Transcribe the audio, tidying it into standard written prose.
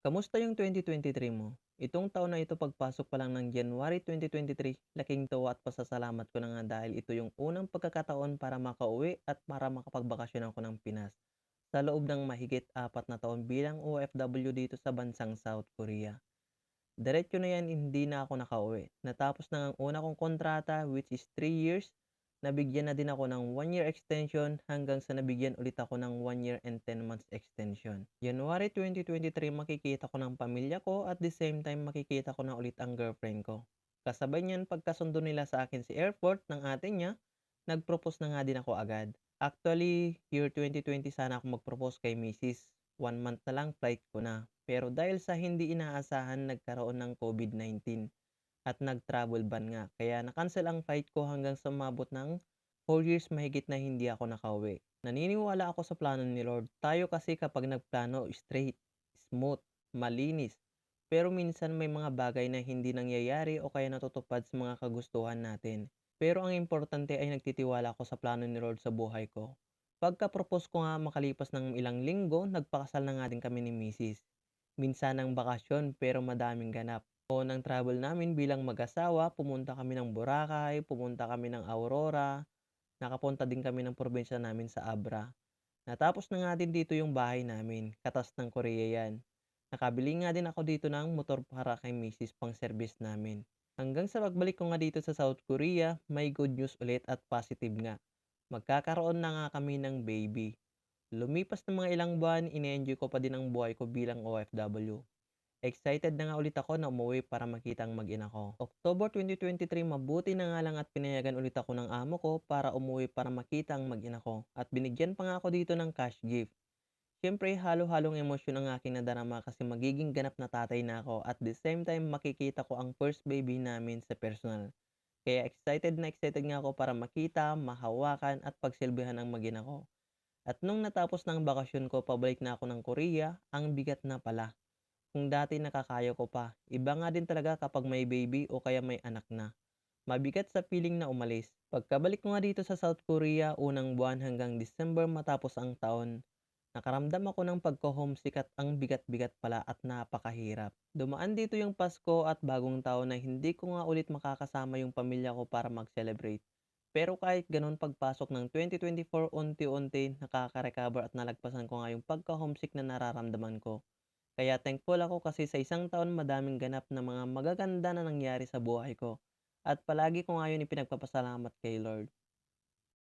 Kamusta yung 2023 mo? Itong taon na ito pagpasok pa lang ng January 2023, laking tuwa at pasasalamat ko na nga dahil ito yung unang pagkakataon para makauwi at para makapagbakasyon ako ng Pinas sa loob ng mahigit 4 na taon bilang OFW dito sa bansang South Korea. Diretso na yan, hindi na ako nakauwi. Natapos na ang una kong kontrata which is 3 years. Nabigyan na din ako ng 1 year extension hanggang sa nabigyan ulit ako ng 1 year and 10 months extension. January 2023 makikita ko ng pamilya ko at the same time makikita ko na ulit ang girlfriend ko. Kasabay niyan pagkasundo nila sa akin si airport ng ate niya, nag-propose na nga din ako agad. Actually, year 2020 sana ako mag-propose kay Mrs. 1 month na lang flight ko na. Pero dahil sa hindi inaasahan nagkaroon ng COVID-19 at nag-travel ban nga. Kaya na-cancel ang flight ko hanggang sa umabot ng 4 years mahigit na hindi ako nakauwi. Naniniwala ako sa plano ni Lord. Tayo kasi kapag nagplano, straight, smooth, malinis. Pero minsan may mga bagay na hindi nangyayari o kaya natutupad sa mga kagustuhan natin. Pero ang importante ay nagtitiwala ako sa plano ni Lord sa buhay ko. Pagka-propose ko nga makalipas ng ilang linggo, nagpakasal na nga din kami ni Mrs. Minsan ng bakasyon pero madaming ganap. O ng travel namin bilang mag-asawa, pumunta kami ng Boracay, pumunta kami ng Aurora, nakapunta din kami ng probinsya namin sa Abra. Natapos na nga din dito yung bahay namin, katas ng Korea yan. Nakabili nga din ako dito ng motor para kay Mrs. pang service namin. Hanggang sa pagbalik ko nga dito sa South Korea, may good news ulit at positive nga. Magkakaroon na nga kami ng baby. Lumipas ng mga ilang buwan, ine-enjoy ko pa din ang buhay ko bilang OFW. Excited na nga ulit ako na umuwi para makita ang mag-ina ko. October 2023, mabuti na nga lang at pinayagan ulit ako ng amo ko para umuwi para makita ang mag-ina ko. At binigyan pa nga ako dito ng cash gift. Siyempre, halo-halong emosyon ang aking nadarama kasi magiging ganap na tatay na ako at the same time makikita ko ang first baby namin sa personal. Kaya excited na excited nga ako para makita, mahawakan at pagsilbihan ang mag-ina ko. At nung natapos ng bakasyon ko, pabalik na ako ng Korea, ang bigat na pala. Kung dati nakakaya ko pa, iba nga din talaga kapag may baby o kaya may anak na. Mabigat sa feeling na umalis. Pagkabalik ko nga dito sa South Korea, unang buwan hanggang December matapos ang taon, nakaramdam ako ng pagko-homesick at ang bigat-bigat pala at napakahirap. Dumaan dito yung Pasko at bagong taon na hindi ko nga ulit makakasama yung pamilya ko para mag-celebrate. Pero kahit ganun pagpasok ng 2024, unti-unti nakaka-recover at nalagpasan ko nga yung pagka-homesick na nararamdaman ko. Kaya thankful ako kasi sa isang taon madaming ganap na mga magaganda na nangyari sa buhay ko. At palagi ko nga yun ipinagpapasalamat kay Lord.